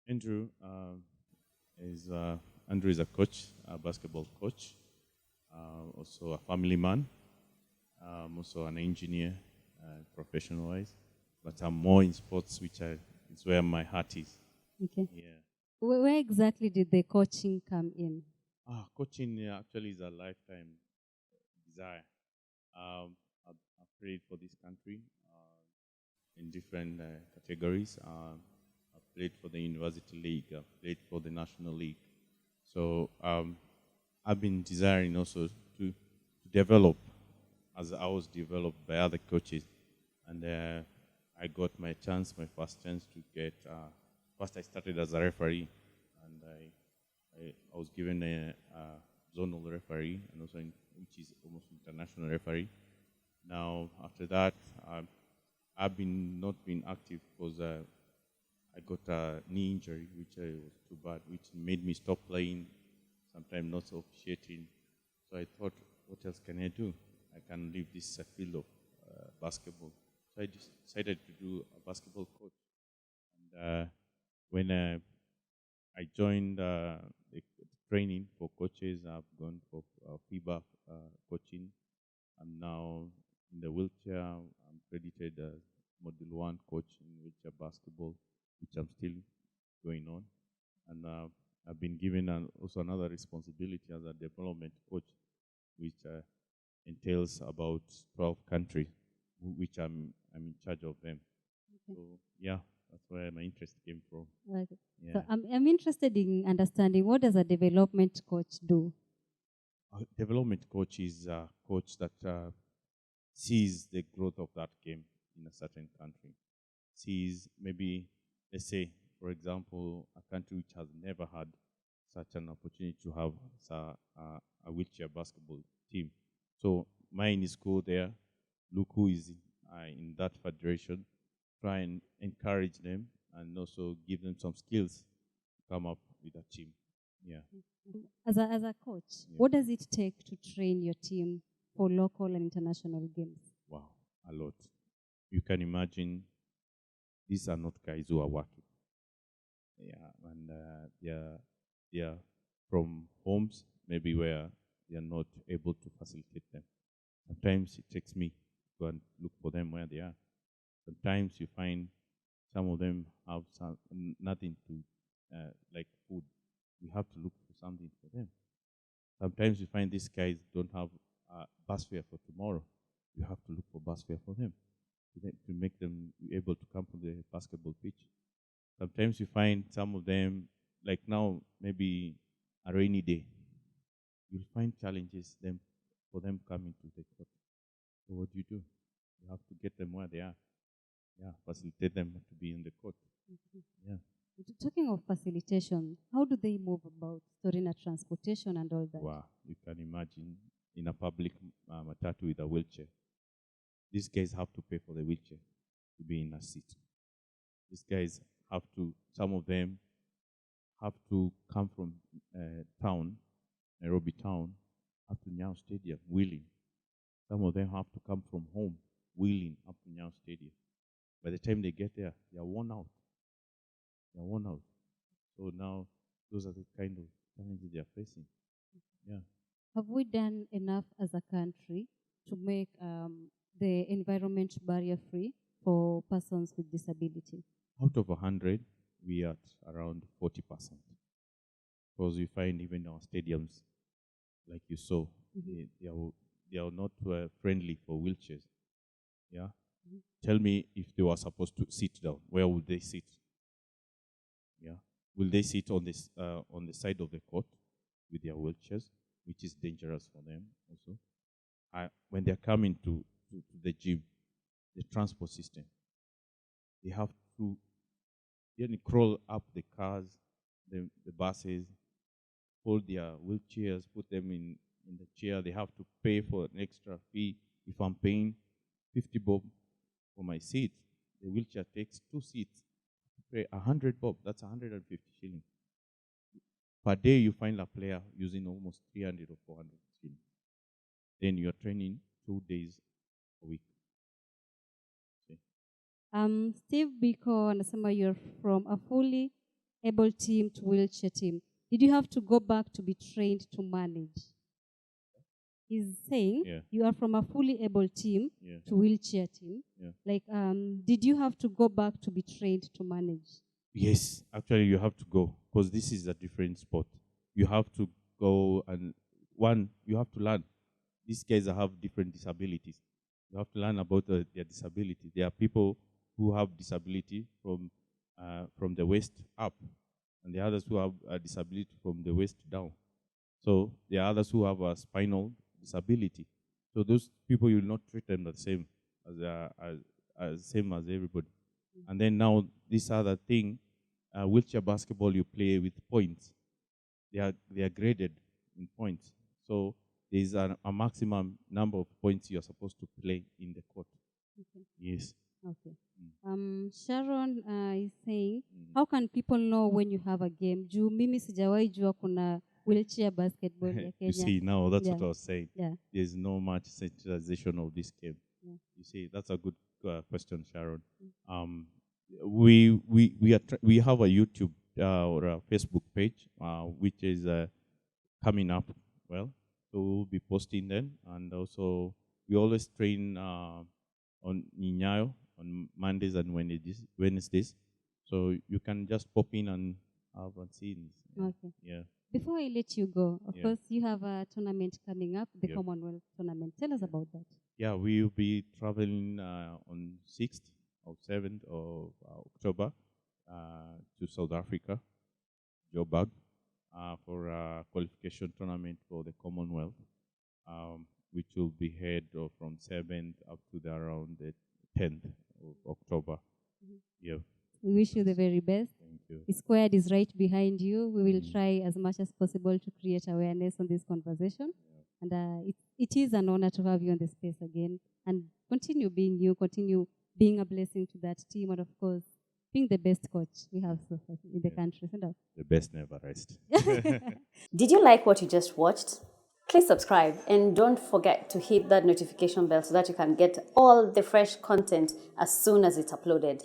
Andrew is Andrew is a coach, a basketball coach, also a family man, also an engineer, professional-wise. But I'm more in sports, which is where my heart is. Okay. Yeah. Where exactly did the coaching come in? Coaching actually is a lifetime desire. I've played for this country in different categories. I've played for the University League. I've played for the National League. So I've been desiring also to develop as I was developed by other coaches. And I got my first chance to get, first I started as a referee, and I was given a zonal referee, and also which is almost international referee. Now, after that, I've not been active because I got a knee injury, which was too bad, which made me stop playing, sometimes not officiating. So I thought, what else can I do? I can leave this field of basketball. So I decided to do a basketball coach. And when I joined the training for coaches, I've gone for FIBA coaching. I'm now in the wheelchair. I'm credited as Module 1 coach in wheelchair basketball, which I'm still going on. And I've been given also another responsibility as a development coach, which entails about 12 countries, which I'm in charge of them. Okay. So yeah, that's where my interest came from. Okay. Yeah. So I'm interested in understanding, what does a development coach do? A development coach is a coach that sees the growth of that game in a certain country. Sees maybe, let's say, for example, a country which has never had such an opportunity to have a wheelchair basketball team. So mine is go there, look who is in that federation, try and encourage them, and also give them some skills to come up with a team. Yeah. As a coach, what does it take to train your team for local and international games? Wow, a lot. You can imagine these are not guys who are working. Yeah, and they are from homes maybe where they are not able to facilitate them. Sometimes it takes me to go and look for them where they are. Sometimes you find some of them have nothing to, like food. We have to look for something for them. Sometimes you find these guys don't have bus fare for tomorrow. You have to look for bus fare for them to make them able to come to the basketball pitch. Sometimes you find some of them, like now, maybe a rainy day, you'll find challenges for them coming to the court. So what do? You have to get them where they are. Yeah, facilitate them to be in the court. Mm-hmm. Yeah. Talking of facilitation, how do they move about during transportation and all that? Wow, you can imagine in a public matatu with a wheelchair. These guys have to pay for the wheelchair to be in a seat. These guys have to, some of them have to come from town, Nairobi town, up to Nyao Stadium, wheeling. Some of them have to come from home, wheeling up to Nyao Stadium. By the time they get there, they are worn out. They are worn out. So now, those are the kind of challenges they are facing. Yeah. Have we done enough as a country to make the environment barrier-free for persons with disability? Out of 100, we are at around 40%. Because we find even our stadiums, like you saw, mm-hmm. they are not friendly for wheelchairs. Yeah. Mm-hmm. Tell me, if they were supposed to sit down, where would they sit? Yeah. Will they sit on the side of the court with their wheelchairs, which is dangerous for them also? When they're coming to the gym, the transport system, they have to crawl up the cars, the buses, hold their wheelchairs, put them in the chair. They have to pay for an extra fee. If I'm paying 50 bob for my seat, the wheelchair takes 2 seats. Pay 100 bob, that's 150 shillings. Per day, you find a player using almost 300 or 400 shillings. Then you're training 2 days a week. Steve Biko anasema you're from a fully able team to wheelchair team, did you have to go back to be trained to manage? He's saying Yeah. you are from a fully able team Yeah. to wheelchair team. Yeah. Like, did you have to go back to be trained to manage? Yes, actually, you have to go because this is a different sport. You have to go and you have to learn. These guys have different disabilities. You have to learn about their disability. There are people who have disability from the waist up, and the others who have a disability from the waist down. So there are others who have a spinal disability. So those people, you will not treat them the same as same as everybody. And then now this other thing, wheelchair basketball, you play with points. They are graded in points. So there is a maximum number of points you are supposed to play in the court. Okay. Yes. Okay. Sharon is saying, how can people know when you have a game? Juu mimi sijawahi jua kuna wheelchair basketball ya Kenya. You see, now that's Yeah. what I was saying. Yeah. There's no much centralization of this game. Yeah. You see, that's a good question, Sharon. We have a YouTube or a Facebook page which is coming up. Well, so we'll be posting then, and also we always train on Ninyayo on Mondays and Wednesdays. So you can just pop in and have a scene. Okay. Yeah. Before I let you go, of Yeah. course, you have a tournament coming up, the Yep. Commonwealth tournament. Tell us about that. Yeah, we will be traveling on 6th or 7th of October to South Africa, Joburg, for a qualification tournament for the Commonwealth, which will be held from 7th up to around the 10th of October. Yeah. We wish you the very best. Thank you. Squared is right behind you. We will try as much as possible to create awareness on this conversation. And it is an honor to have you on the space again. And continue being you, continue being a blessing to that team, and of course, being the best coach we have so far in the country. The best never rest. Did you like what you just watched? Please subscribe and don't forget to hit that notification bell so that you can get all the fresh content as soon as it's uploaded.